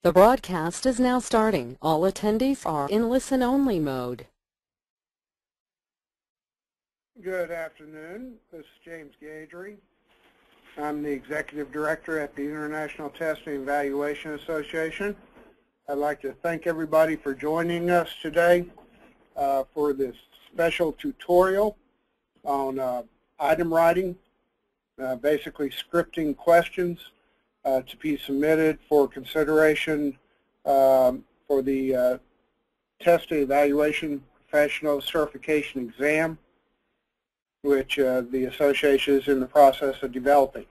The broadcast is now starting. All attendees are in listen-only mode. Good afternoon. This is James Gaidry. I'm the Executive Director at the International Testing and Evaluation Association. I'd like to thank everybody for joining us today for this special tutorial on item writing, basically scripting questions to be submitted for consideration for the Testing and Evaluation Professional Certification Exam, which the association is in the process of developing.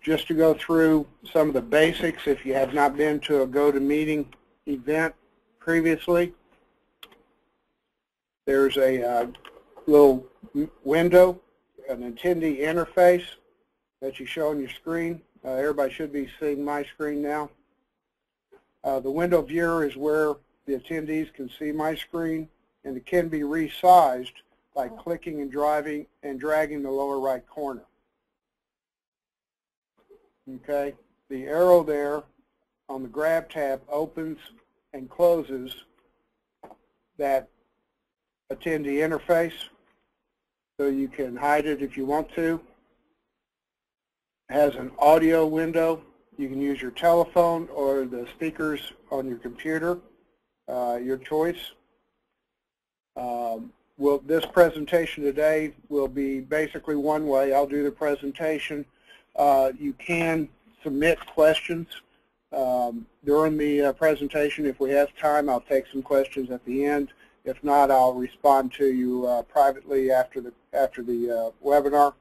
Just to go through some of the basics, if you have not been to a GoToMeeting event previously, there's a little window, an attendee interface that you show on your screen. Everybody should be seeing my screen now. The window viewer is where the attendees can see my screen, and it can be resized by clicking and dragging the lower right corner. Okay, the arrow there on the grab tab opens and closes that attendee interface, so you can hide it if you want to. It has an audio window. You can use your telephone or the speakers on your computer, your choice. This presentation today will be basically one way. I'll do the presentation. You can submit questions during the presentation. If we have time, I'll take some questions at the end. If not, I'll respond to you privately after the webinar.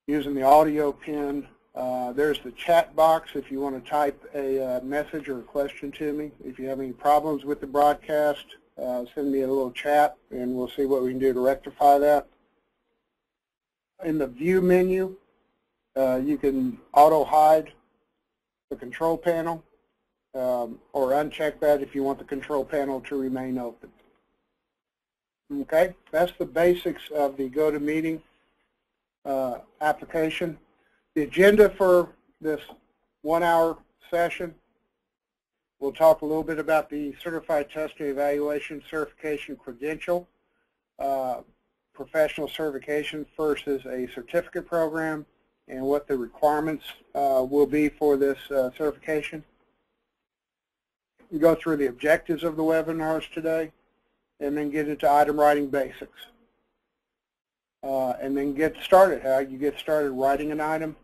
Using the audio pin, there's the chat box if you want to type a message or a question to me. If you have any problems with the broadcast, send me a little chat and we'll see what we can do to rectify that. In the view menu, you can auto hide the control panel or uncheck that if you want the control panel to remain open. Okay, that's the basics of the GoToMeeting application. The agenda for this 1-hour session, we'll talk a little bit about the Certified Testing Evaluation Certification Credential, professional certification versus a certificate program, and what the requirements will be for this certification. We go through the objectives of the webinars today, and then get into item writing basics. And then get started, how you get started writing an item,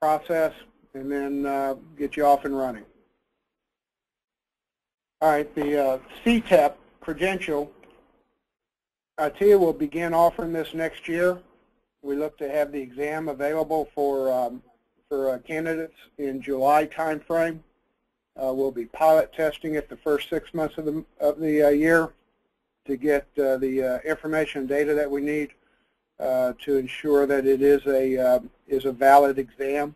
process, and then get you off and running. All right, the CTEP credential, ITEA will begin offering this next year. We look to have the exam available for candidates in July timeframe. We'll be pilot testing it the first 6 months of the year to get the information and data that we need to ensure that it is a valid exam.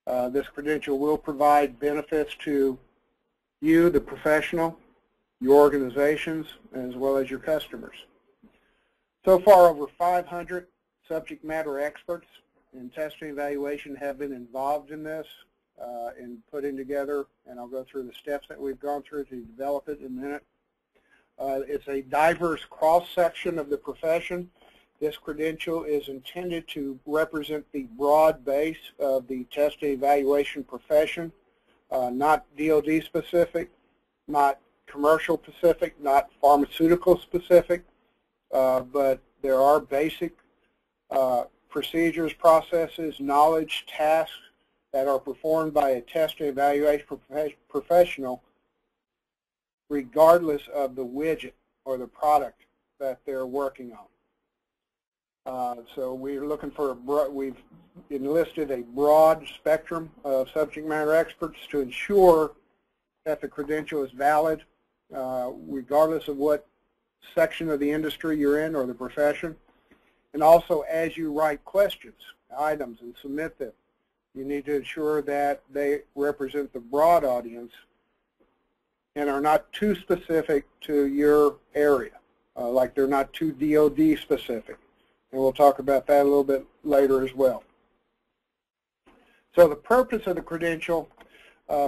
This credential will provide benefits to you, the professional, your organizations, as well as your customers. So far, over 500 subject matter experts in testing evaluation have been involved in this, in putting together, and I'll go through the steps that we've gone through to develop it in a minute. It's a diverse cross-section of the profession. This credential is intended to represent the broad base of the testing evaluation profession, not DoD specific, not commercial specific, not pharmaceutical specific, but there are basic procedures, processes, knowledge, tasks that are performed by a testing evaluation professional regardless of the widget or the product that they're working on. So we're looking for we've enlisted a broad spectrum of subject matter experts to ensure that the credential is valid, regardless of what section of the industry you're in or the profession. And also, as you write questions, items, and submit them, you need to ensure that they represent the broad audience and are not too specific to your area, like they're not too DoD specific. and we'll talk about that a little bit later as well. So the purpose of the credential,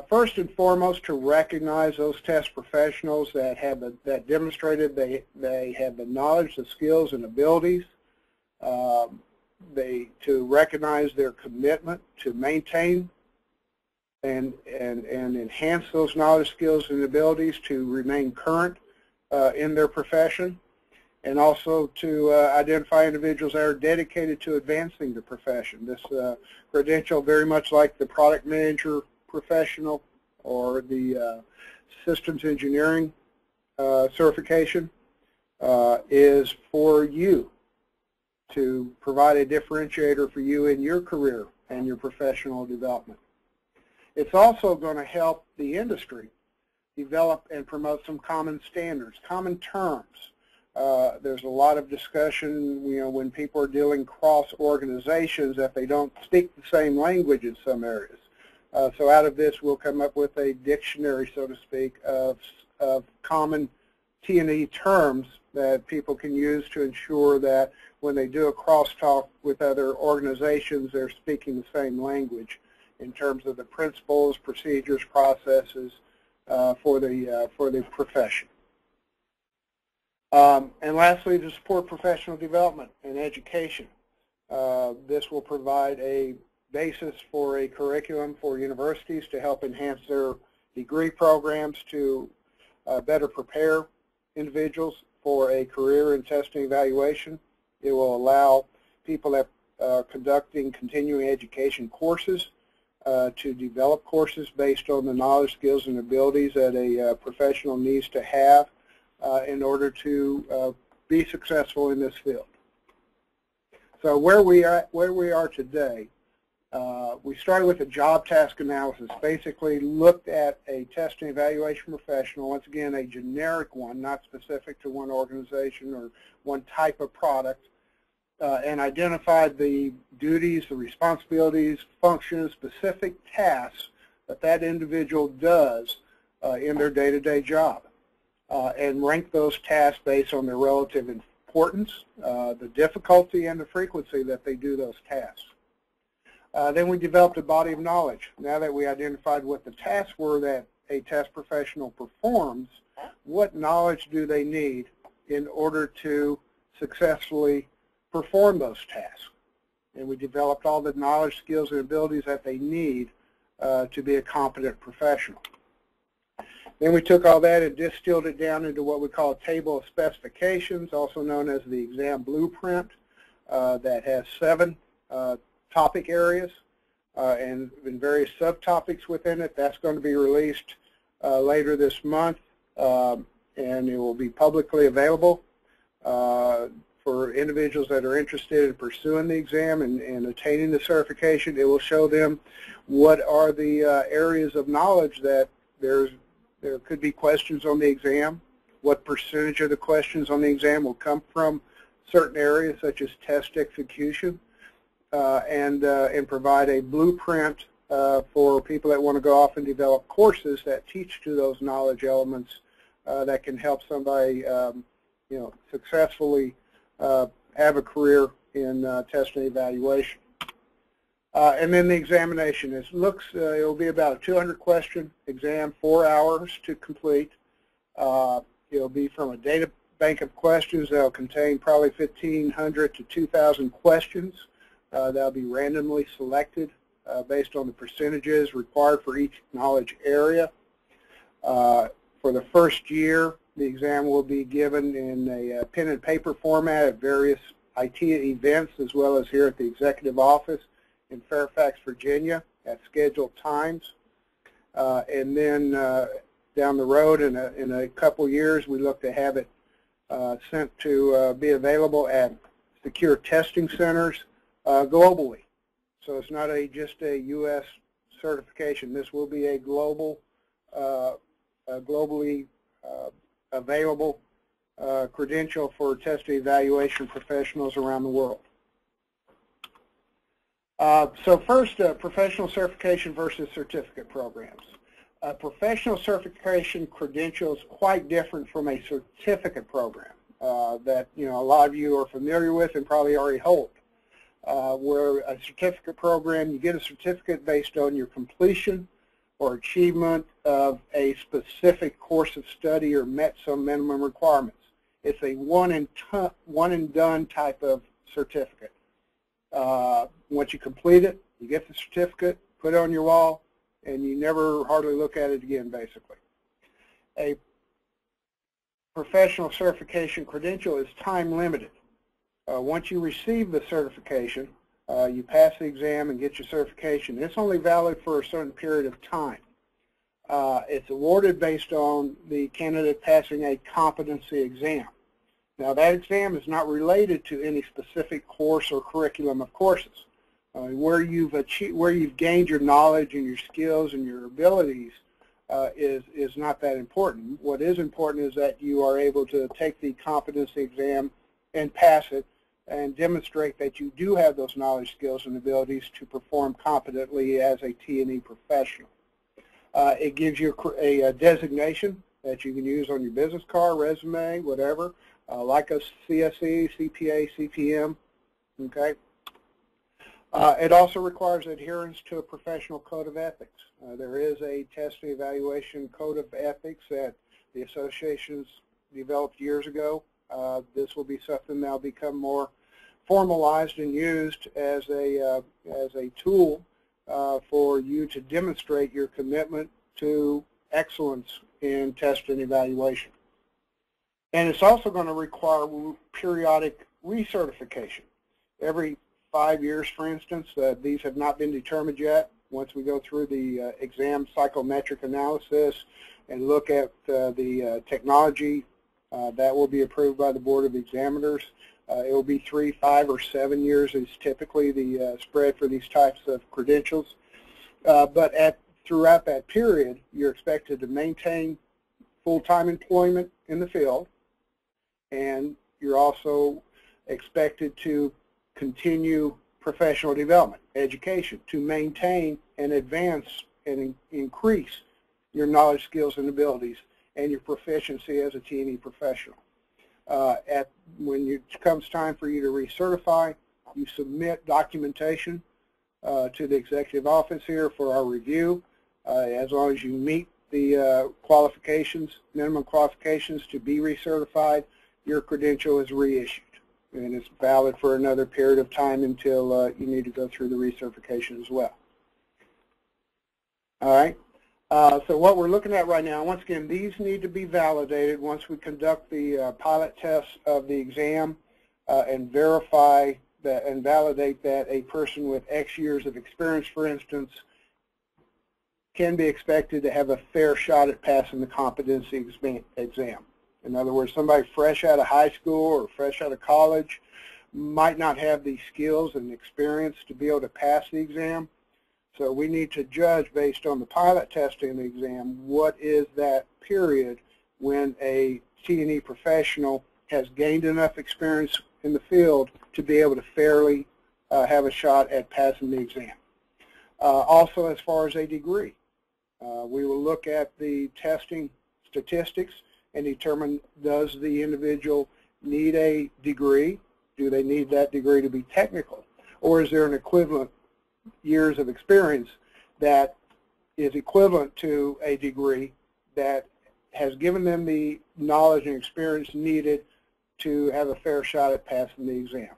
first and foremost, to recognize those test professionals that have that demonstrated they have the knowledge, the skills, and abilities. To recognize their commitment to maintain and enhance those knowledge, skills, and abilities to remain current in their profession, and also to identify individuals that are dedicated to advancing the profession. This credential, very much like the product manager professional or the systems engineering certification, is for you, to provide a differentiator for you in your career and your professional development. It's also going to help the industry develop and promote some common standards, common terms. There's a lot of discussion, when people are dealing cross organizations, that they don't speak the same language in some areas. So out of this, we'll come up with a dictionary, so to speak, of common T&E terms that people can use to ensure that when they do a crosstalk with other organizations, they're speaking the same language in terms of the principles, procedures, processes for the profession. And lastly, to support professional development and education. This will provide a basis for a curriculum for universities to help enhance their degree programs to better prepare individuals for a career in testing evaluation. It will allow people that are conducting continuing education courses to develop courses based on the knowledge, skills, and abilities that a professional needs to have in order to be successful in this field. So where we are today, we started with a job task analysis, basically looked at a testing evaluation professional, once again a generic one, not specific to one organization or one type of product, and identified the duties, the responsibilities, functions, specific tasks that that individual does in their day-to-day job, and rank those tasks based on their relative importance, the difficulty, and the frequency that they do those tasks. Then we developed a body of knowledge. Now that we identified what the tasks were that a test professional performs, what knowledge do they need in order to successfully perform those tasks? And we developed all the knowledge, skills, and abilities that they need to be a competent professional. Then we took all that and distilled it down into what we call a table of specifications, also known as the exam blueprint, that has 7 topic areas and various subtopics within it. That's going to be released later this month, and it will be publicly available for individuals that are interested in pursuing the exam and attaining the certification. It will show them what are the areas of knowledge that there could be questions on the exam, what percentage of the questions on the exam will come from certain areas such as test execution, and provide a blueprint for people that want to go off and develop courses that teach to those knowledge elements that can help somebody successfully have a career in testing and evaluation. And then the examination. It will be about a 200-question exam, 4 hours to complete. It'll be from a data bank of questions that will contain probably 1,500 to 2,000 questions. That'll be randomly selected based on the percentages required for each knowledge area. For the first year, the exam will be given in a pen and paper format at various ITEA events, as well as here at the executive office in Fairfax, Virginia, at scheduled times. And then down the road in a couple years, we look to have it sent to be available at secure testing centers globally. So it's not just a U.S. certification. This will be a globally available credential for test evaluation professionals around the world. So first, professional certification versus certificate programs. A professional certification credential is quite different from a certificate program. that a lot of you are familiar with and probably already hold. Where a certificate program, you get a certificate based on your completion or achievement of a specific course of study or met some minimum requirements. It's a one and done type of certificate. Once you complete it, you get the certificate, put it on your wall, and you never hardly look at it again, basically. A professional certification credential is time limited. Once you receive the certification, you pass the exam and get your certification. It's only valid for a certain period of time. It's awarded based on the candidate passing a competency exam. Now, that exam is not related to any specific course or curriculum of courses. Where you've gained your knowledge and your skills and your abilities is not that important. What is important is that you are able to take the competency exam and pass it and demonstrate that you do have those knowledge, skills, and abilities to perform competently as a T&E professional. It gives you a designation that you can use on your business card, resume, whatever, like a CSE, CPA, CTM, okay? It also requires adherence to a professional code of ethics. There is a test and evaluation code of ethics that the associations developed years ago. This will be something that will become more formalized and used as a tool for you to demonstrate your commitment to excellence in test and evaluation. And it's also going to require periodic recertification. Every 5 years, for instance. These have not been determined yet. Once we go through the exam psychometric analysis and look at the technology that will be approved by the Board of Examiners, it will be 3, 5, or 7 years is typically the spread for these types of credentials. But throughout that period, you're expected to maintain full-time employment in the field, and you're also expected to continue professional development, education, to maintain and advance and increase your knowledge, skills, and abilities and your proficiency as a T&E professional. When it comes time for you to recertify, you submit documentation to the executive office here for our review. As long as you meet the qualifications, minimum qualifications to be recertified, your credential is reissued. And it's valid for another period of time until you need to go through the recertification as well. All right. So what we're looking at right now, once again, these need to be validated once we conduct the pilot test of the exam and verify that and validate that a person with X years of experience, for instance, can be expected to have a fair shot at passing the competency exam. In other words, somebody fresh out of high school or fresh out of college might not have the skills and experience to be able to pass the exam. So we need to judge based on the pilot testing of the exam, what is that period when a T&E professional has gained enough experience in the field to be able to fairly have a shot at passing the exam. Also, as far as a degree, we will look at the testing statistics and determine, does the individual need a degree? Do they need that degree to be technical? Or is there an equivalent years of experience that is equivalent to a degree that has given them the knowledge and experience needed to have a fair shot at passing the exam?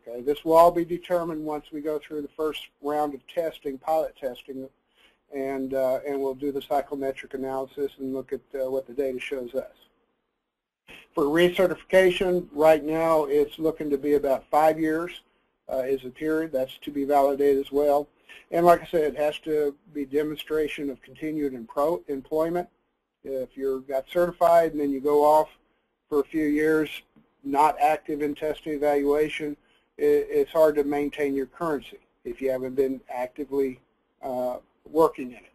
Okay, this will all be determined once we go through the first round of testing, pilot testing, and we'll do the psychometric analysis and look at what the data shows us. For recertification, right now it's looking to be about 5 years is the period. That's to be validated as well. And like I said, it has to be demonstration of continued employment. If you got certified and then you go off for a few years, not active in testing evaluation, it's hard to maintain your currency if you haven't been actively working in it.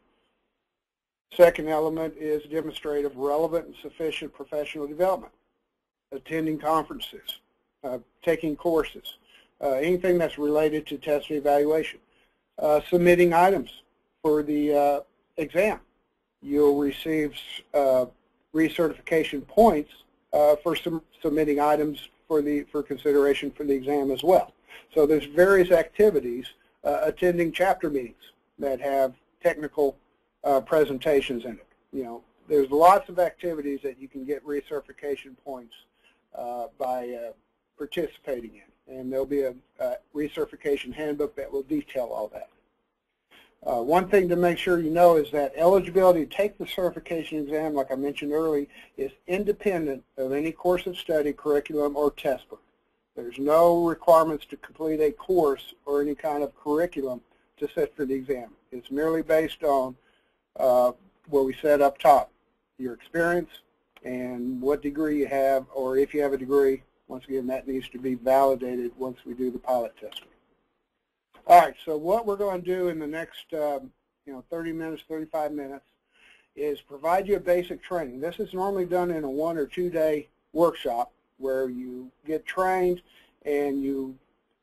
Second element is demonstrative relevant and sufficient professional development, attending conferences, taking courses, anything that's related to testing evaluation, submitting items for the exam. You'll receive recertification points for submitting items for consideration for the exam as well. So there's various activities, attending chapter meetings that have technical presentations in it. You know, there's lots of activities that you can get recertification points by participating in, and there'll be a recertification handbook that will detail all that. One thing to make sure you know is that eligibility to take the certification exam, like I mentioned earlier, is independent of any course of study, curriculum, or test book. There's no requirements to complete a course or any kind of curriculum to sit for the exam. It's merely based on what we said up top, your experience and what degree you have, or if you have a degree. Once again, that needs to be validated once we do the pilot testing. All right, so what we're going to do in the next 30 minutes, 35 minutes is provide you a basic training. This is normally done in a 1 or 2 day workshop where you get trained and you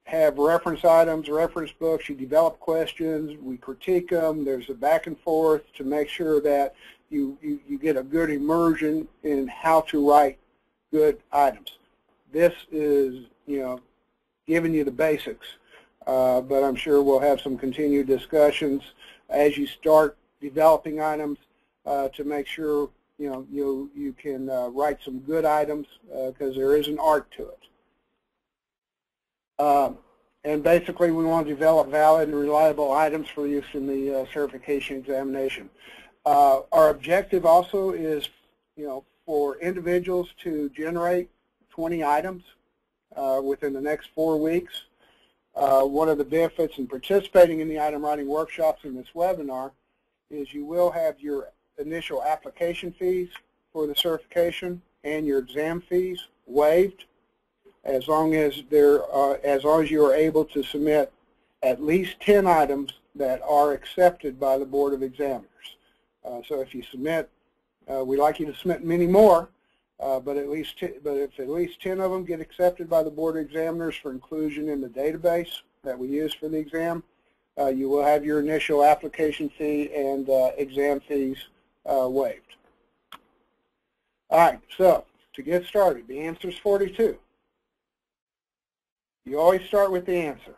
have reference items, reference books, you develop questions, we critique them, there's a back and forth to make sure that you get a good immersion in how to write good items. This is, giving you the basics, but I'm sure we'll have some continued discussions as you start developing items to make sure you can write some good items because there is an art to it. And basically, we want to develop valid and reliable items for use in the certification examination. Our objective also is, for individuals to generate 20 items within the next 4 weeks. One of the benefits in participating in the item writing workshops in this webinar is you will have your initial application fees for the certification and your exam fees waived as long as you are able to submit at least 10 items that are accepted by the Board of Examiners. So if you submit, we'd like you to submit many more, but if at least 10 of them get accepted by the Board of Examiners for inclusion in the database that we use for the exam, you will have your initial application fee and exam fees waived. All right, so to get started, the answer is 42. You always start with the answer,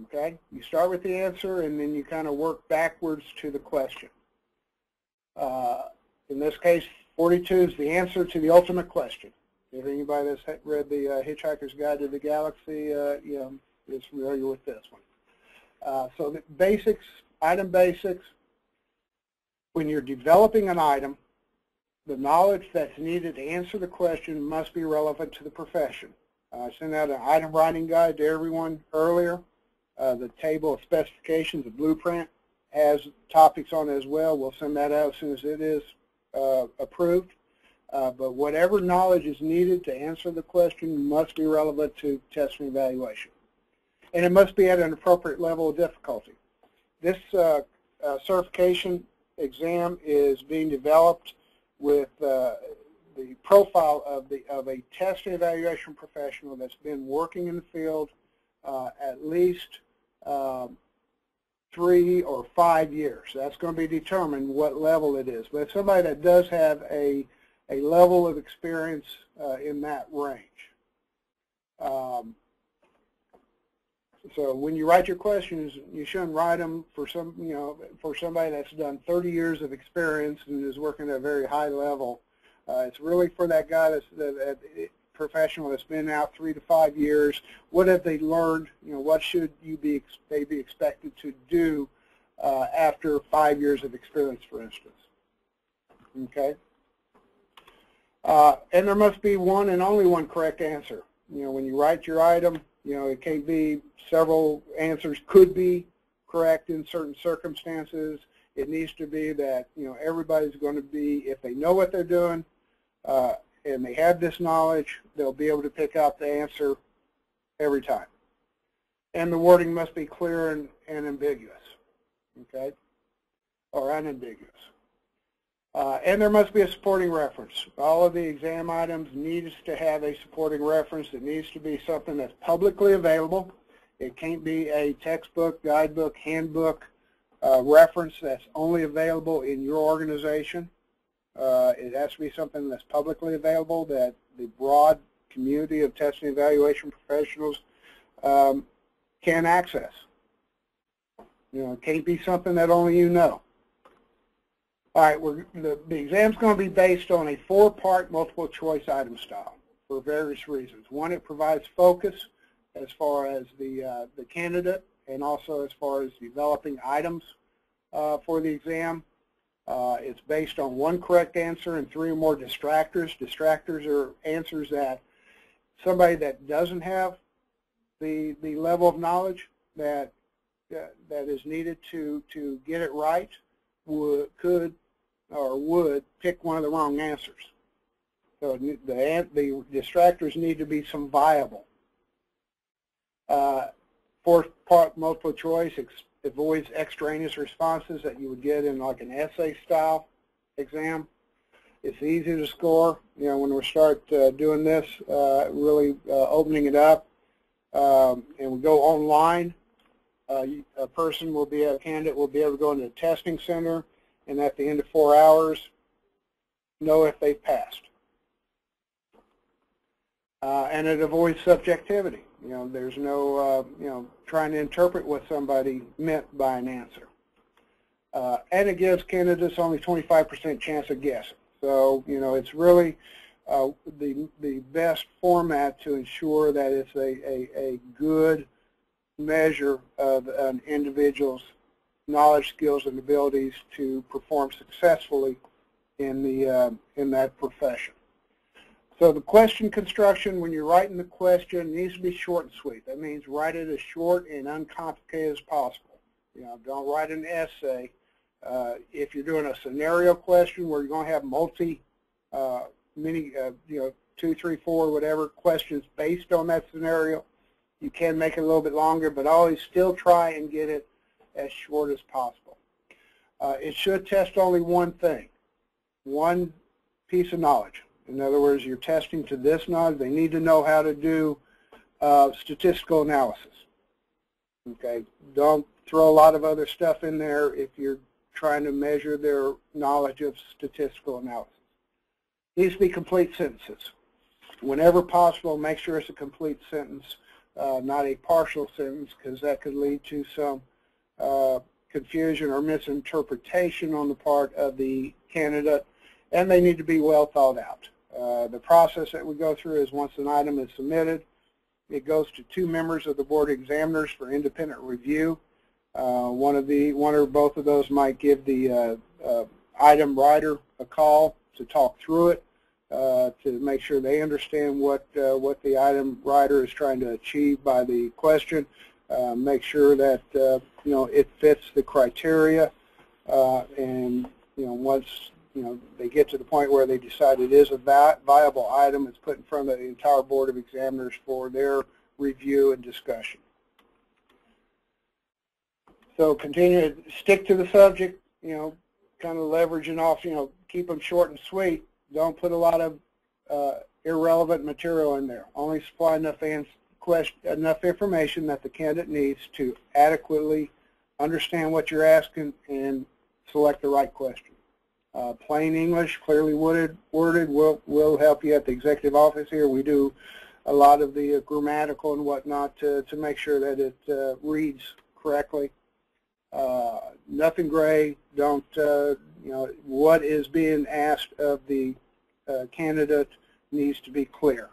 okay? You start with the answer and then you kind of work backwards to the question. In this case, 42 is the answer to the ultimate question. If anybody that's read the Hitchhiker's Guide to the Galaxy, is familiar with this one. So the basics, item basics, when you're developing an item, the knowledge that's needed to answer the question must be relevant to the profession. I sent out an item writing guide to everyone earlier. The table of specifications, the blueprint, has topics on it as well. We'll send that out as soon as it is approved. But whatever knowledge is needed to answer the question must be relevant to test and evaluation. And it must be at an appropriate level of difficulty. This certification exam is being developed with the profile of a test and evaluation professional that's been working in the field at least 3 or 5 years. That's going to be determined what level it is. But somebody that does have a level of experience in that range. So when you write your questions, you shouldn't write them for for somebody that's done 30 years of experience and is working at a very high level. It's really for that guy that professional that's been out 3 to 5 years. What have they learned? What should they be expected to do after 5 years of experience, for instance? Okay. And there must be one and only one correct answer. When you write your item, it can't be several answers could be correct in certain circumstances. It needs to be that, everybody's going to be, if they know what they're doing and they have this knowledge, they'll be able to pick out the answer every time. And the wording must be clear and ambiguous, okay, or unambiguous. And there must be a supporting reference. All of the exam items needs to have a supporting reference. It needs to be something that's publicly available. It can't be a textbook, guidebook, handbook reference that's only available in your organization. It has to be something that's publicly available that the broad community of testing and evaluation professionals can access. It can't be something that only you know. All right, the exam's going to be based on a 4-part multiple choice item style for various reasons. One, it provides focus as far as the candidate and also as far as developing items for the exam. It's based on 1 correct answer and 3 or more distractors. Distractors are answers that somebody that doesn't have the level of knowledge that is needed to get it right would pick one of the wrong answers. So the distractors need to be some viable. 4-part multiple choice avoids extraneous responses that you would get in like an essay style exam. It's easy to score. When we start doing this, really opening it up, and we go online, a candidate will be able to go into the testing center, and at the end of 4 hours, know if they've passed. And it avoids subjectivity. There's no, trying to interpret what somebody meant by an answer. And it gives candidates only 25% chance of guessing. So, it's really the best format to ensure that it's a good measure of an individual's knowledge, skills, and abilities to perform successfully in that profession. So the question construction, when you're writing the question, needs to be short and sweet. That means write it as short and uncomplicated as possible. Don't write an essay. If you're doing a scenario question where you're going to have many, 2, 3, 4, whatever questions based on that scenario, you can make it a little bit longer, but always still try and get it as short as possible. It should test only one thing, one piece of knowledge. In other words, you're testing to this knowledge. They need to know how to do statistical analysis. Okay, don't throw a lot of other stuff in there if you're trying to measure their knowledge of statistical analysis. These be complete sentences. Whenever possible, make sure it's a complete sentence, not a partial sentence, because that could lead to some confusion or misinterpretation on the part of the candidate, and they need to be well thought out. The process that we go through is once an item is submitted, it goes to 2 members of the Board of Examiners for independent review. One or both of those might give the item writer a call to talk through it, to make sure they understand what the item writer is trying to achieve by the question, make sure that it fits the criteria, and once they get to the point where they decide it is a viable item, it's put in front of the entire Board of Examiners for their review and discussion. So continue to stick to the subject, kind of leveraging off, keep them short and sweet. Don't put a lot of irrelevant material in there. Only supply enough information that the candidate needs to adequately understand what you're asking and select the right question. Plain English, clearly worded will help you at the executive office here. We do a lot of the grammatical and whatnot to make sure that it reads correctly. Nothing gray. Don't, what is being asked of the candidate needs to be clear.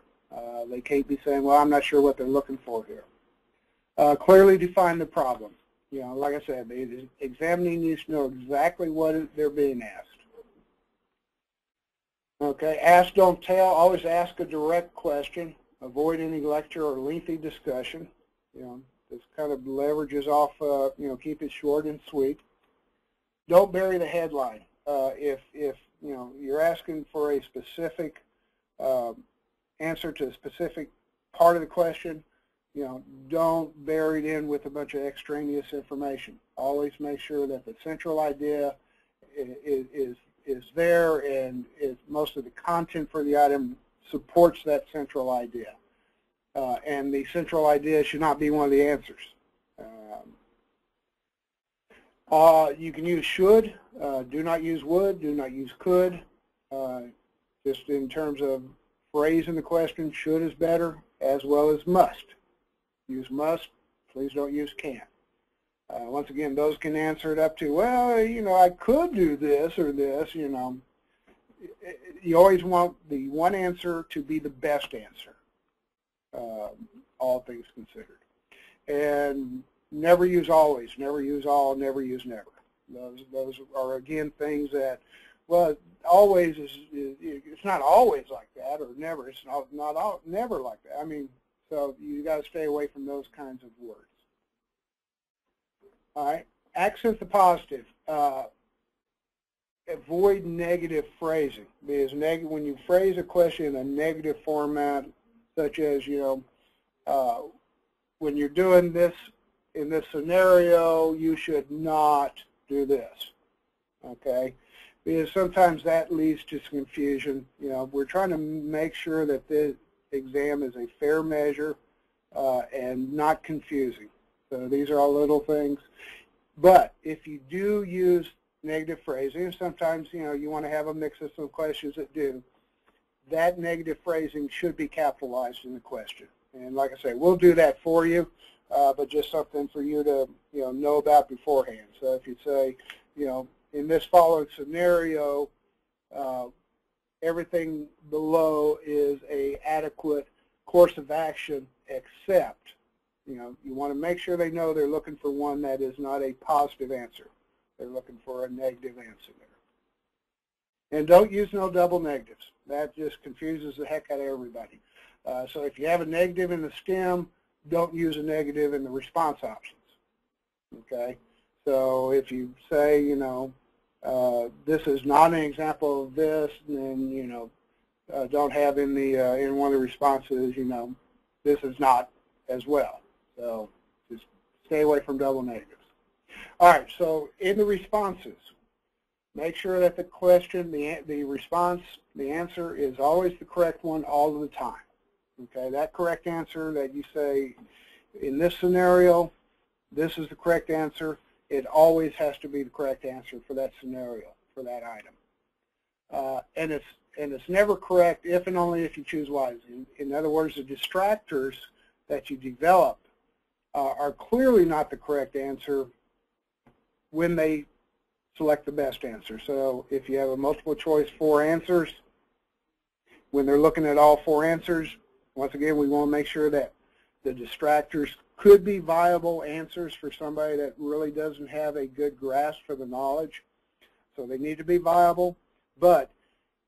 They can't be saying, well, I'm not sure what they're looking for here. Clearly define the problem. Like I said, the examinee needs to know exactly what they're being asked. Okay, ask, don't tell. Always ask a direct question. Avoid any lecture or lengthy discussion. This kind of leverages off, keep it short and sweet. Don't bury the headline. If you're asking for a specific answer to a specific part of the question, don't bury it in with a bunch of extraneous information. Always make sure that the central idea is there, and most of the content for the item supports that central idea. And the central idea should not be one of the answers. You can use should, do not use would, do not use could. just in terms of phrasing the question. Should is better, as well as must. Use must. Please don't use can. Once again, those can answer it up to, well, I could do this or this, You always want the one answer to be the best answer, all things considered. And never use always, never use all, never use never. Those are, again, things that, well, always it's not always like that, or never. It's never like that. I mean, so you got to stay away from those kinds of words. All right, accent the positive. Avoid negative phrasing, because when you phrase a question in a negative format, such as, when you're doing this in this scenario, you should not do this, okay? Because sometimes that leads to some confusion. We're trying to make sure that this exam is a fair measure and not confusing. So these are all little things. But if you do use negative phrasing, sometimes, you want to have a mix of some questions that do, that negative phrasing should be capitalized in the question. And like I say, we'll do that for you, but just something for you to, know about beforehand. So if you say, in this following scenario, everything below is an adequate course of action, except, you want to make sure they know they're looking for one that is not a positive answer. They're looking for a negative answer there. And don't use no double negatives. That just confuses the heck out of everybody. So if you have a negative in the stem, don't use a negative in the response options. Okay? So if you say, this is not an example of this, then, don't have in the in one of the responses, this is not as well. So just stay away from double negatives. All right, so in the responses, make sure that the question, the response, the answer is always the correct one all of the time. Okay, that correct answer that you say, in this scenario, this is the correct answer, it always has to be the correct answer for that scenario, for that item. And it's never correct if and only if you choose wisely. In other words, the distractors that you develop are clearly not the correct answer when they select the best answer. So if you have a multiple choice 4 answers, when they're looking at all 4 answers, once again, we want to make sure that the distractors could be viable answers for somebody that really doesn't have a good grasp for the knowledge. So they need to be viable, but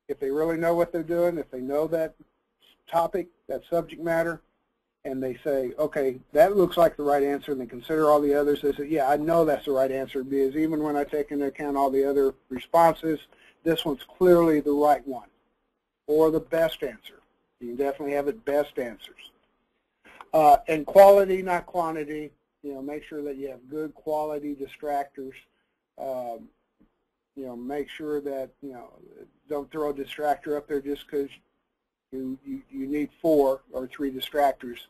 if they really know what they're doing, if they know that topic, that subject matter, and they say, okay, that looks like the right answer, and they consider all the others, they say, yeah, I know that's the right answer, because even when I take into account all the other responses, this one's clearly the right one, or the best answer. You can definitely have it best answers. And quality, not quantity. Make sure that you have good quality distractors. Make sure that, don't throw a distractor up there just because you need 4 or 3 distractors.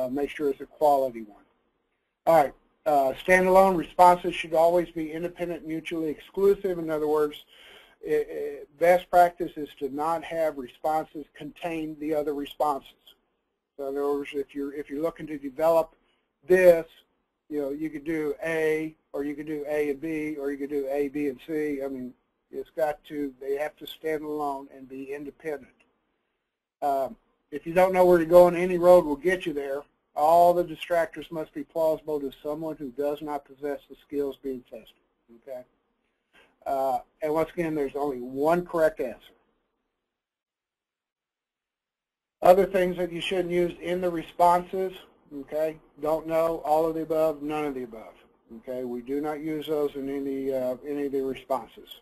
Make sure it's a quality one. All right, standalone responses should always be independent, mutually exclusive. In other words, best practice is to not have responses contain the other responses. So in other words, if you're looking to develop this, you could do A, or you could do A and B, or you could do A, B, and C. I mean, they have to stand alone and be independent. If you don't know where you're going, any road will get you there. All the distractors must be plausible to someone who does not possess the skills being tested. Okay. And once again, there's only one correct answer. Other things that you shouldn't use in the responses, okay, don't know, all of the above, none of the above. Okay, we do not use those in any of the responses.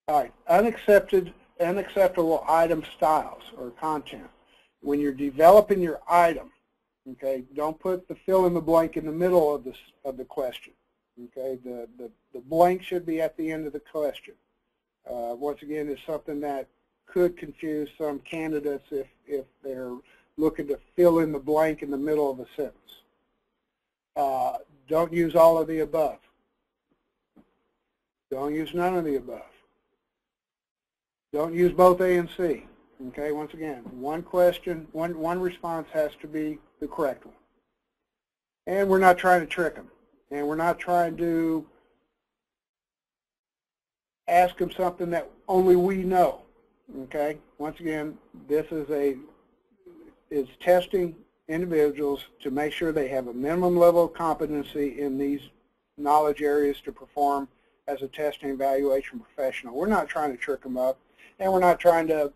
All right, unacceptable item styles or content. When you're developing your item, okay, don't put the fill in the blank in the middle of the question. Okay, the blank should be at the end of the question. Once again, it's something that could confuse some candidates if they're looking to fill in the blank in the middle of a sentence. Don't use all of the above. Don't use none of the above. Don't use both A and C. Okay, once again, one question, one response has to be the correct one. And we're not trying to trick them. And we're not trying to ask them something that only we know. Okay, once again, this is testing individuals to make sure they have a minimum level of competency in these knowledge areas to perform as a testing evaluation professional. We're not trying to trick them up, and we're not trying to,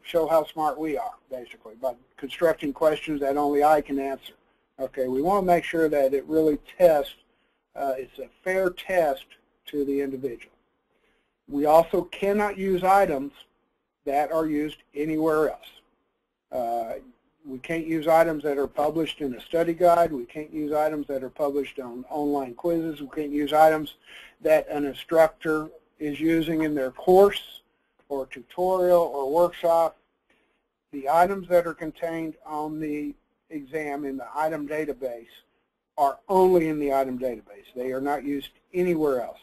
show how smart we are, basically, by constructing questions that only I can answer. Okay, we want to make sure that it really tests, it's a fair test to the individual. We also cannot use items that are used anywhere else. We can't use items that are published in a study guide. We can't use items that are published on online quizzes. We can't use items that an instructor is using in their course or tutorial or workshop. The items that are contained on the exam in the item database are only in the item database. They are not used anywhere else.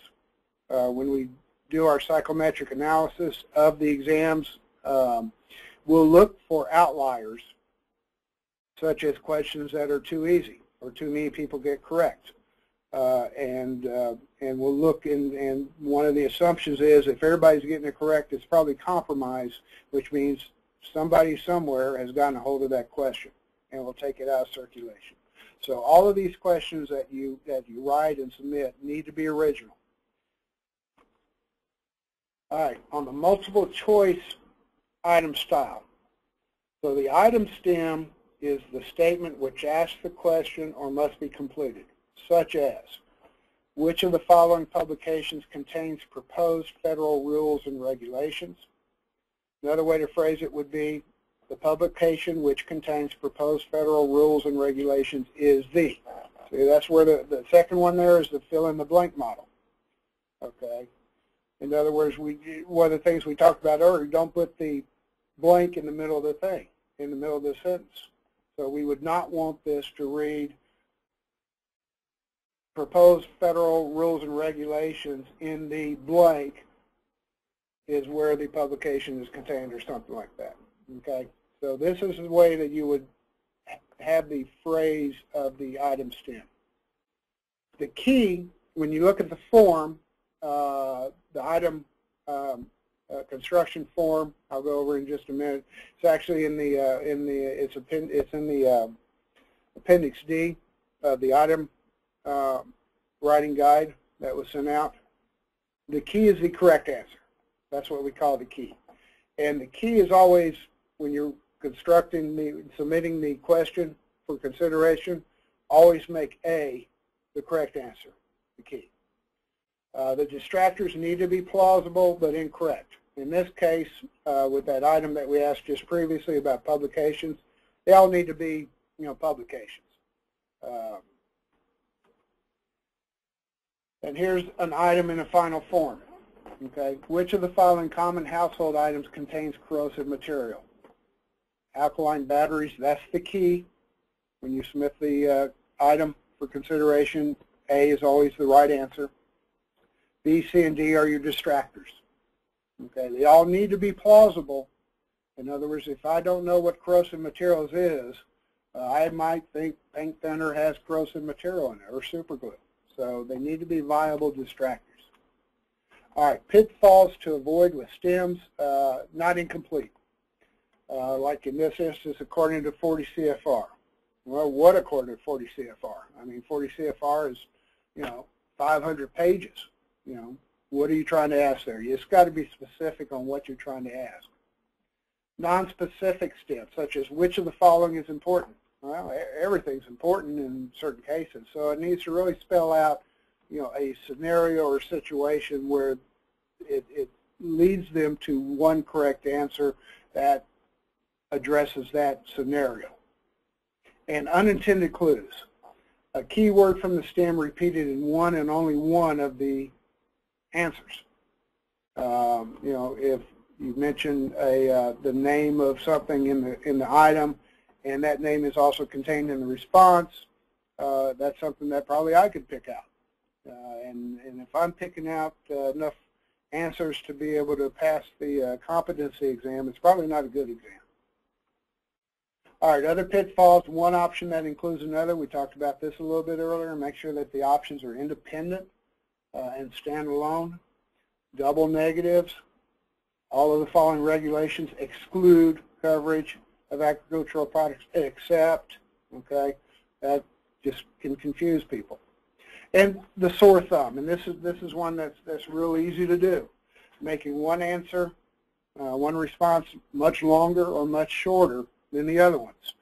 When we do our psychometric analysis of the exams, we'll look for outliers, such as questions that are too easy or too many people get correct. And we'll look, and one of the assumptions is if everybody's getting it correct, it's probably compromised, which means somebody somewhere has gotten a hold of that question, and we'll take it out of circulation. So all of these questions that you write and submit need to be original. All right, on the multiple choice item style. So the item stem is the statement which asks the question or must be completed, such as, which of the following publications contains proposed federal rules and regulations? Another way to phrase it would be, the publication which contains proposed federal rules and regulations is the. See, that's where the second one there is the fill in the blank model. Okay. In other words, one of the things we talked about earlier, don't put the blank in the middle of the thing, in the middle of the sentence. So we would not want this to read proposed federal rules and regulations in the blank is where the publication is contained or something like that. Okay, so this is the way that you would have the phrase of the item stem. The key, when you look at the form, the item construction form, I'll go over in just a minute. It's actually in the Appendix D of the item writing guide that was sent out. The key is the correct answer. That's what we call the key. And the key is always, when you're submitting the question for consideration, always make A the correct answer, the key. The distractors need to be plausible but incorrect. In this case, with that item that we asked just previously about publications, they all need to be, publications. And here's an item in a final form. Okay, which of the following common household items contains corrosive material? Alkaline batteries, that's the key. When you submit the item for consideration, A is always the right answer. B, C, and D are your distractors. Okay, they all need to be plausible. In other words, if I don't know what corrosive materials is, I might think paint thinner has corrosive material in it, or super glue. So they need to be viable distractors. All right, pitfalls to avoid with stems, not incomplete. Like in this instance, according to 40 CFR. Well, what according to 40 CFR? I mean, 40 CFR is, 500 pages. What are you trying to ask there? It's got to be specific on what you're trying to ask. Non-specific stems, such as which of the following is important? Well, everything's important in certain cases, so it needs to really spell out, a scenario or situation where it leads them to one correct answer that addresses that scenario. And unintended clues. A key word from the stem repeated in one and only one of the answers. If you mention the name of something in the item, and that name is also contained in the response, that's something that probably I could pick out. And if I'm picking out enough answers to be able to pass the competency exam, it's probably not a good exam. All right, other pitfalls, one option that includes another. We talked about this a little bit earlier. Make sure that the options are independent and standalone. Double negatives. All of the following regulations exclude coverage of agricultural products except, okay, that just can confuse people. And the sore thumb, and this is one that's real easy to do. Making one answer, one response much longer or much shorter than the other ones.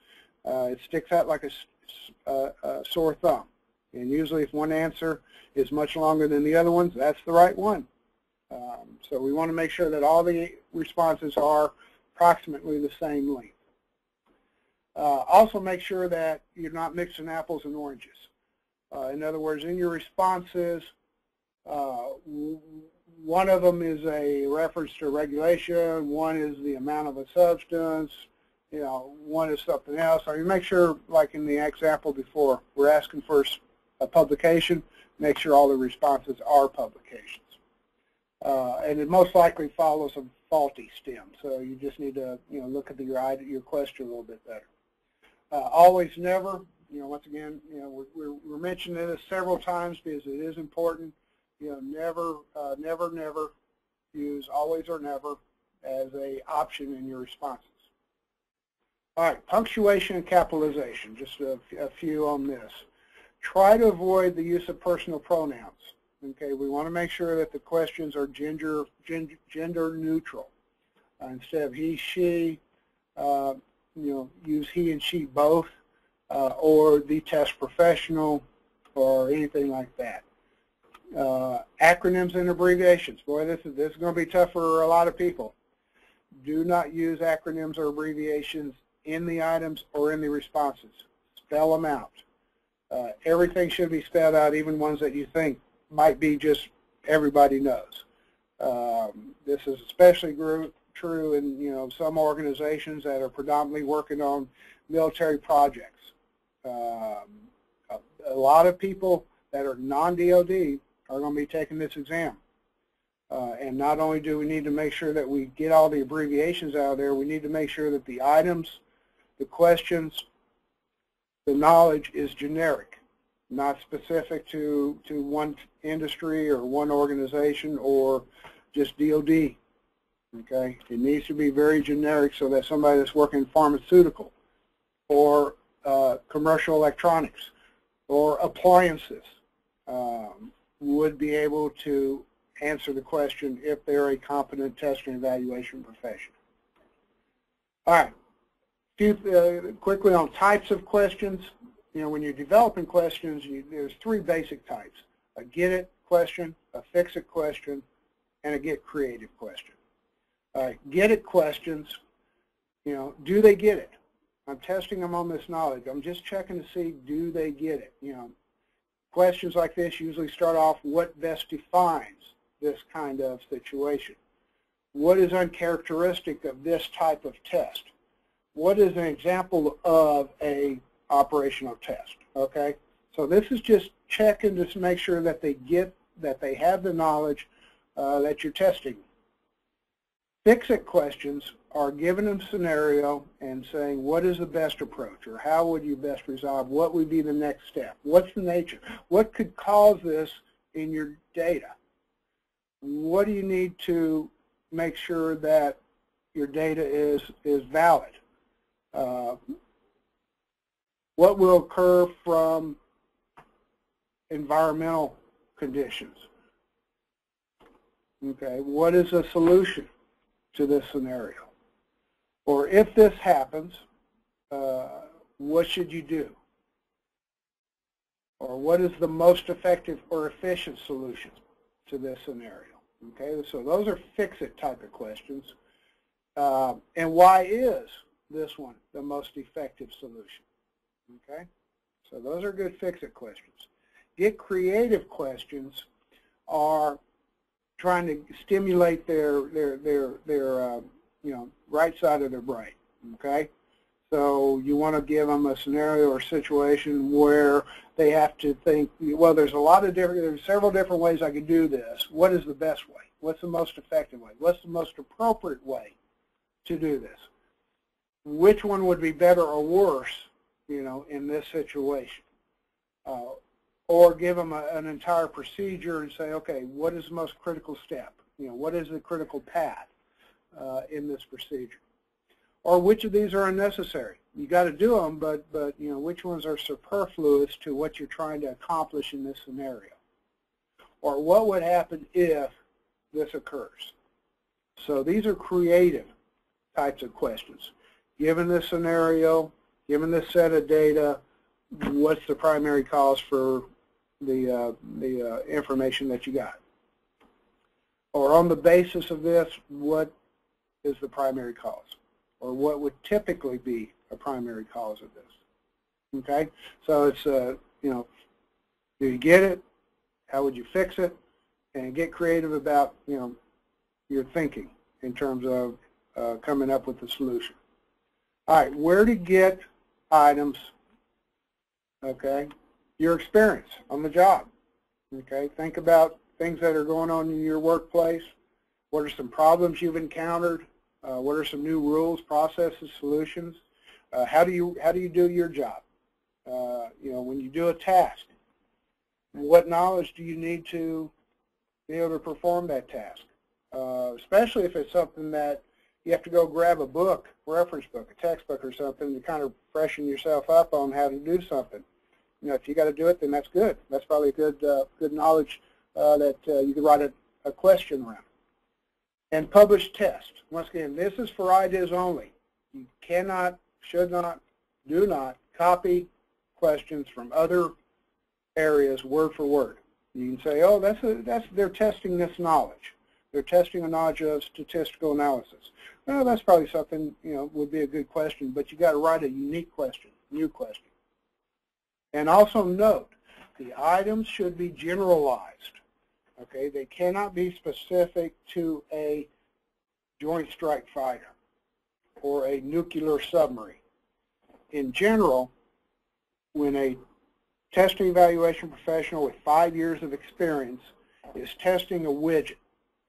It sticks out like a sore thumb. And usually if one answer is much longer than the other ones, that's the right one. So we want to make sure that all the responses are approximately the same length. Also make sure that you're not mixing apples and oranges. In other words, in your responses, one of them is a reference to regulation, one is the amount of a substance, you know, one is something else. So you make sure, like in the example before, we're asking for a publication, make sure all the responses are publications. And it most likely follows a faulty stem, so you just need to, you know, look at your question a little bit better. Always, never. You know, once again, you know, we're mentioning this several times because it is important. You know, never use always or never as a option in your responses. All right, punctuation and capitalization, just a few on this. Try to avoid the use of personal pronouns. Okay, we want to make sure that the questions are gender neutral. Instead of he, she, you know, use he and she both, or the test professional, or anything like that. Acronyms and abbreviations. Boy, this is going to be tough for a lot of people. Do not use acronyms or abbreviations in the items or in the responses. Spell them out. Everything should be spelled out, even ones that you think might be just everybody knows. This is especially true in, you know, some organizations that are predominantly working on military projects. A lot of people that are non-DOD are going to be taking this exam. And not only do we need to make sure that we get all the abbreviations out of there, we need to make sure that the items, the questions, the knowledge is generic, not specific to one industry or one organization or just DOD. Okay, it needs to be very generic so that somebody that's working in pharmaceutical or commercial electronics or appliances would be able to answer the question if they're a competent test and evaluation professional. All right. Quickly on types of questions. You know, when you're developing questions, there's three basic types: a get it question, a fix it question, and a get creative question. All right, get it questions. You know, do they get it? I'm testing them on this knowledge. I'm just checking to see, do they get it? You know, questions like this usually start off, what best defines this kind of situation? What is uncharacteristic of this type of test? What is an example of a operational test? Okay, so this is just checking to make sure that they have the knowledge that you're testing. Fix-it questions are giving them scenario and saying, what is the best approach, or how would you best resolve? What would be the next step? What's the nature? What could cause this in your data? What do you need to make sure that your data is valid? What will occur from environmental conditions? Okay, what is a solution to this scenario? Or if this happens, what should you do? Or what is the most effective or efficient solution to this scenario? Okay, so those are fix-it type of questions. And why is this one the most effective solution? Okay, so those are good fix-it questions. Get creative questions are trying to stimulate their you know, right side of their brain. Okay, so you want to give them a scenario or situation where they have to think, well, there's several different ways I could do this. What is the best way? What's the most effective way? What's the most appropriate way to do this? Which one would be better or worse, in this situation? Or give them an entire procedure and say, okay, what is the most critical step? What is the critical path in this procedure? Or which of these are unnecessary? You got to do them, but which ones are superfluous to what you're trying to accomplish in this scenario? Or what would happen if this occurs? So these are creative types of questions. Given this scenario, given this set of data, what's the primary cause for the information that you got? Or on the basis of this, what is the primary cause? Or what would typically be a primary cause of this? Okay, so it's do you get it? How would you fix it? And get creative about your thinking in terms of coming up with a solution. All right, where to get items? Okay, your experience on the job. Okay, think about things that are going on in your workplace. What are some problems you've encountered? What are some new rules, processes, solutions? How do you do your job? When you do a task, what knowledge do you need to be able to perform that task? Especially if it's something that you have to go grab a book, reference book, a textbook or something to kind of freshen yourself up on how to do something. If you got to do it, then that's good. That's probably a good knowledge that you can write a question around. And publish tests. Once again, this is for ideas only. You cannot, should not, do not copy questions from other areas word for word. You can say, oh, they're testing this knowledge. They're testing a knowledge of statistical analysis. Well, that's probably something, would be a good question, but you got to write a unique question, new question. And also note, the items should be generalized. Okay, they cannot be specific to a joint strike fighter or a nuclear submarine. In general, when a testing evaluation professional with 5 years of experience is testing a widget,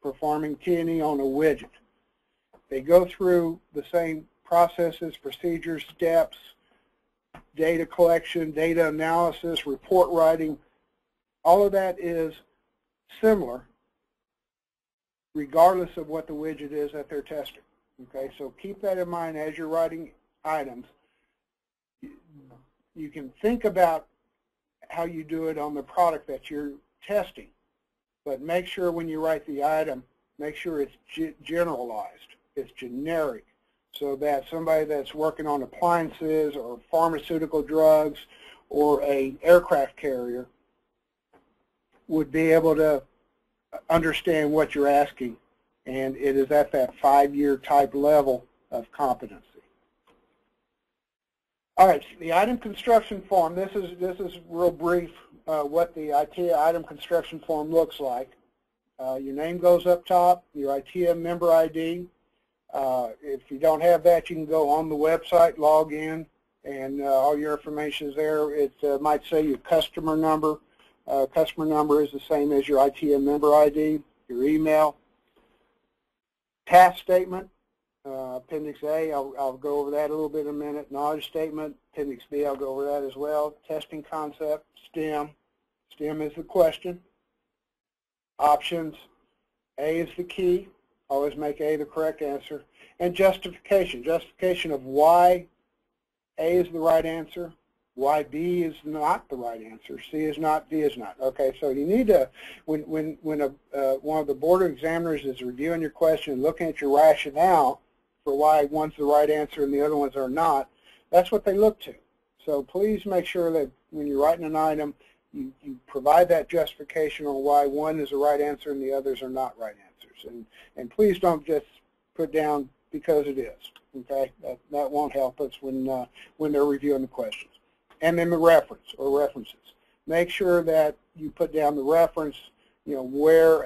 performing T&E on a widget, they go through the same processes, procedures, steps, data collection, data analysis, report writing. All of that is similar regardless of what the widget is that they're testing. Okay, so keep that in mind as you're writing items. You can think about how you do it on the product that you're testing, but make sure when you write the item, make sure it's generalized, it's generic, so that somebody that's working on appliances or pharmaceutical drugs or an aircraft carrier would be able to understand what you're asking, and it is at that 5-year type level of competency. All right, so the item construction form. This is real brief what the ITEA item construction form looks like. Your name goes up top, your ITEA member ID. If you don't have that, you can go on the website, log in, and all your information is there. It might say your customer number. Customer number is the same as your ITEA member ID, your email. Task statement, Appendix A, I'll go over that a little bit in a minute. Knowledge statement, Appendix B, I'll go over that as well. Testing concept, STEM. STEM is the question. Options, A is the key. Always make A the correct answer. And justification. Justification of why A is the right answer, why B is not the right answer, C is not, D is not. Okay, so you need to, when one of the board examiners is reviewing your question, looking at your rationale for why one's the right answer and the other ones are not, that's what they look to. So please make sure that when you're writing an item, you provide that justification on why one is the right answer and the others are not right answers. And please don't just put down because it is. Okay, that won't help us when they're reviewing the questions. And then the reference or references. Make sure that you put down the reference, where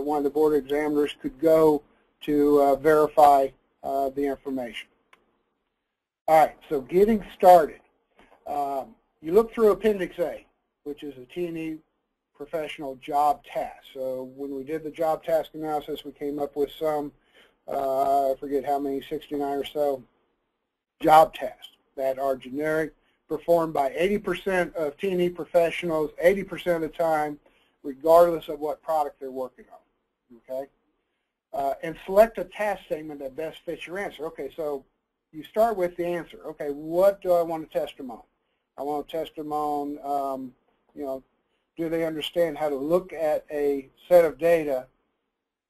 one of the board examiners could go to verify the information. All right, so getting started. You look through Appendix A, which is a T&E Professional job tasks. So when we did the job task analysis, we came up with some, I forget how many, 69 or so job tasks that are generic, performed by 80% of T&E professionals, 80% of the time, regardless of what product they're working on, okay? And select a task statement that best fits your answer. Okay, so you start with the answer. Okay, what do I want to test them on? I want to test them on, you know, do they understand how to look at a set of data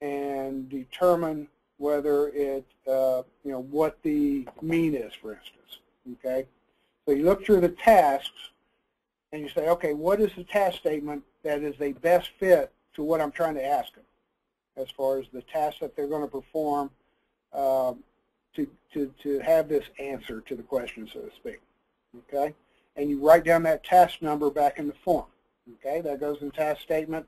and determine whether it, you know, what the mean is, for instance, okay? So you look through the tasks and you say, okay, what is the task statement that is the best fit to what I'm trying to ask them as far as the task that they're going to perform to have this answer to the question, so to speak, okay? And you write down that task number back in the form, okay? That goes in the task statement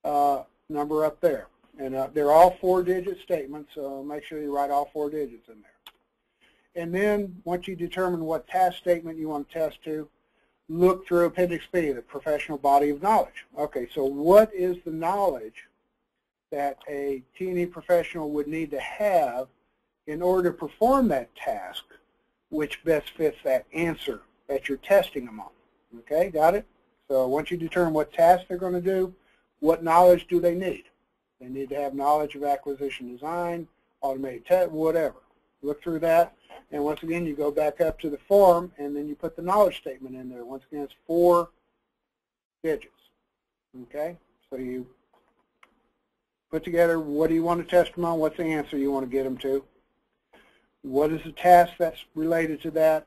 number up there. And they're all 4-digit statements, so make sure you write all 4 digits in there. And then once you determine what task statement you want to test to, look through Appendix B, the professional body of knowledge. Okay, so what is the knowledge that a T&E professional would need to have in order to perform that task, which best fits that answer that you're testing them on? Okay, got it? So once you determine what task they're going to do, what knowledge do they need? They need to have knowledge of acquisition design, automated test, whatever. Look through that, and once again, you go back up to the form, and then you put the knowledge statement in there. Once again, it's 4 digits. Okay, so you put together what do you want to test them on, what's the answer you want to get them to, what is the task that's related to that,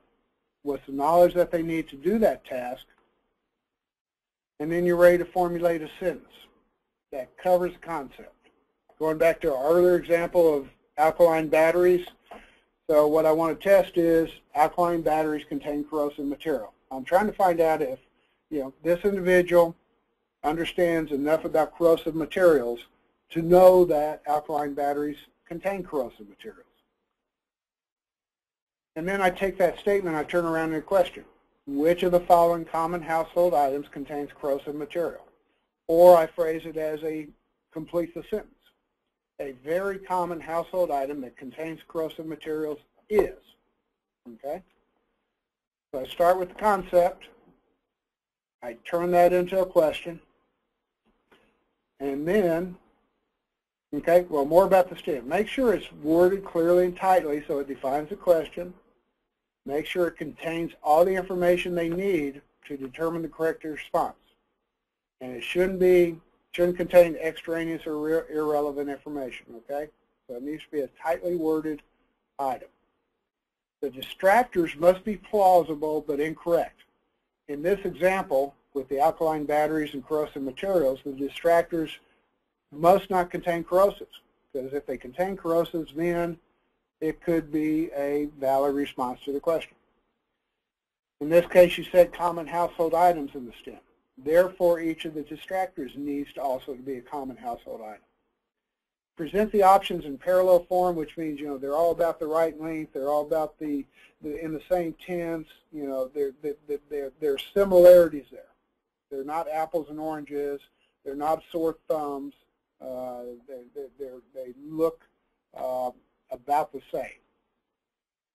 what's the knowledge that they need to do that task, and then you're ready to formulate a sentence that covers the concept. Going back to our earlier example of alkaline batteries, so what I want to test is alkaline batteries contain corrosive material. I'm trying to find out if, you know, this individual understands enough about corrosive materials to know that alkaline batteries contain corrosive materials. And then I take that statement, I turn around in a question. Which of the following common household items contains corrosive material? Or I phrase it as a complete the sentence. A very common household item that contains corrosive materials is, okay? So I start with the concept, I turn that into a question, and then, okay, well, more about the statement. Make sure it's worded clearly and tightly so it defines the question. Make sure it contains all the information they need to determine the correct response. And it shouldn't contain extraneous or irrelevant information, okay? So it needs to be a tightly worded item. The distractors must be plausible but incorrect. In this example, with the alkaline batteries and corrosive materials, the distractors must not contain corrosives, because if they contain corrosives, then it could be a valid response to the question. In this case, you said common household items in the STEM. Therefore, each of the distractors needs to also be a common household item. Present the options in parallel form, which means, you know, they're all about the right length, they're all about in the same tense, you know, there's similarities there. They're not apples and oranges, they're not sore thumbs, they look about the same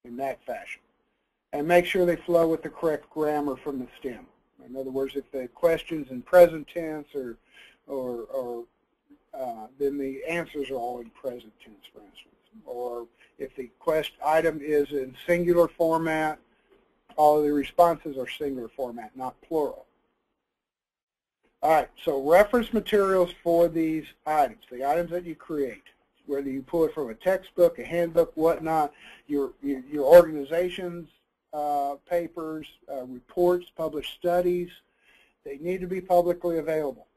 in that fashion. And make sure they flow with the correct grammar from the STEM. In other words, if the question's in present tense then the answers are all in present tense, for instance. Or if the item is in singular format, all of the responses are singular format, not plural. All right, so reference materials for these items, the items that you create, whether you pull it from a textbook, a handbook, whatnot, your organization's papers, reports, published studies, they need to be publicly available.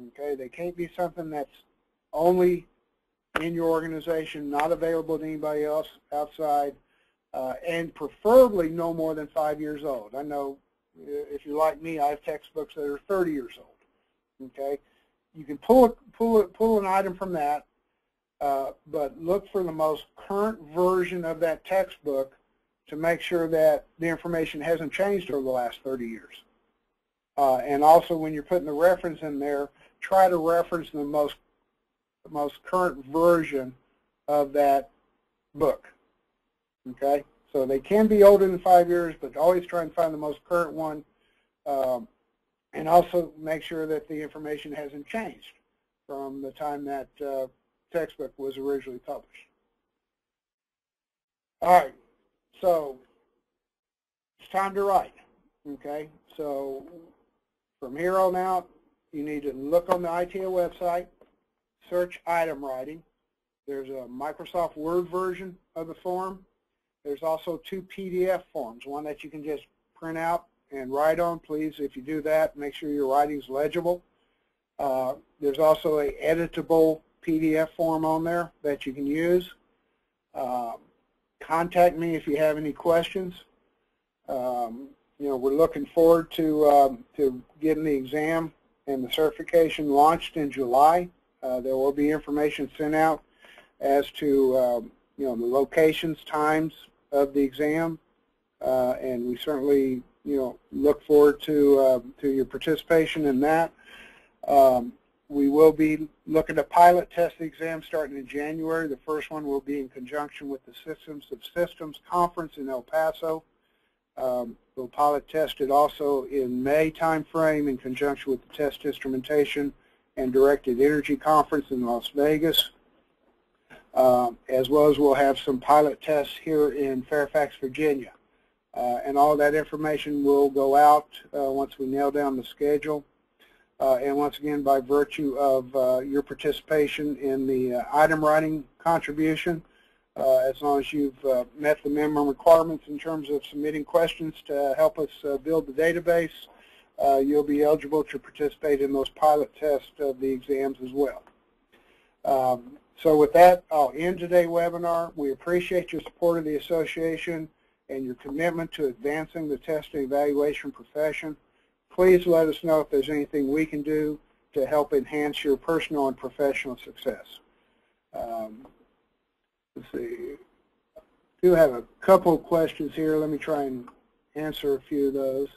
Okay, they can't be something that's only in your organization, not available to anybody else outside, and preferably no more than 5 years old. I know if you're like me, I have textbooks that are 30 years old. Okay, you can pull an item from that, but look for the most current version of that textbook to make sure that the information hasn't changed over the last 30 years. And also when you're putting the reference in there, try to reference the most current version of that book. Okay? So they can be older than 5 years, but always try and find the most current one. And also make sure that the information hasn't changed from the time that textbook was originally published. All right, so it's time to write. Okay, so from here on out, you need to look on the ITEA website, search item writing. There's a Microsoft Word version of the form. There's also 2 PDF forms, one that you can just print out and write on. Please, if you do that, make sure your writing's legible. There's also a editable PDF form on there that you can use. Contact me if you have any questions. You know, we're looking forward to getting the exam and the certification launched in July. There will be information sent out as to you know, the locations, times of the exam, and we certainly, you know, look forward to your participation in that. We will be looking to pilot test the exam starting in January. The first one will be in conjunction with the Systems of Systems Conference in El Paso. We'll pilot test it also in May timeframe in conjunction with the Test Instrumentation and Directed Energy Conference in Las Vegas. As well as we'll have some pilot tests here in Fairfax, Virginia. And all that information will go out once we nail down the schedule. And once again, by virtue of your participation in the item writing contribution, as long as you've met the minimum requirements in terms of submitting questions to help us build the database, you'll be eligible to participate in those pilot tests of the exams as well. So with that, I'll end today's webinar. We appreciate your support of the association and your commitment to advancing the test and evaluation profession. Please let us know if there's anything we can do to help enhance your personal and professional success. Let's see. I do have a couple of questions here. Let me try and answer a few of those.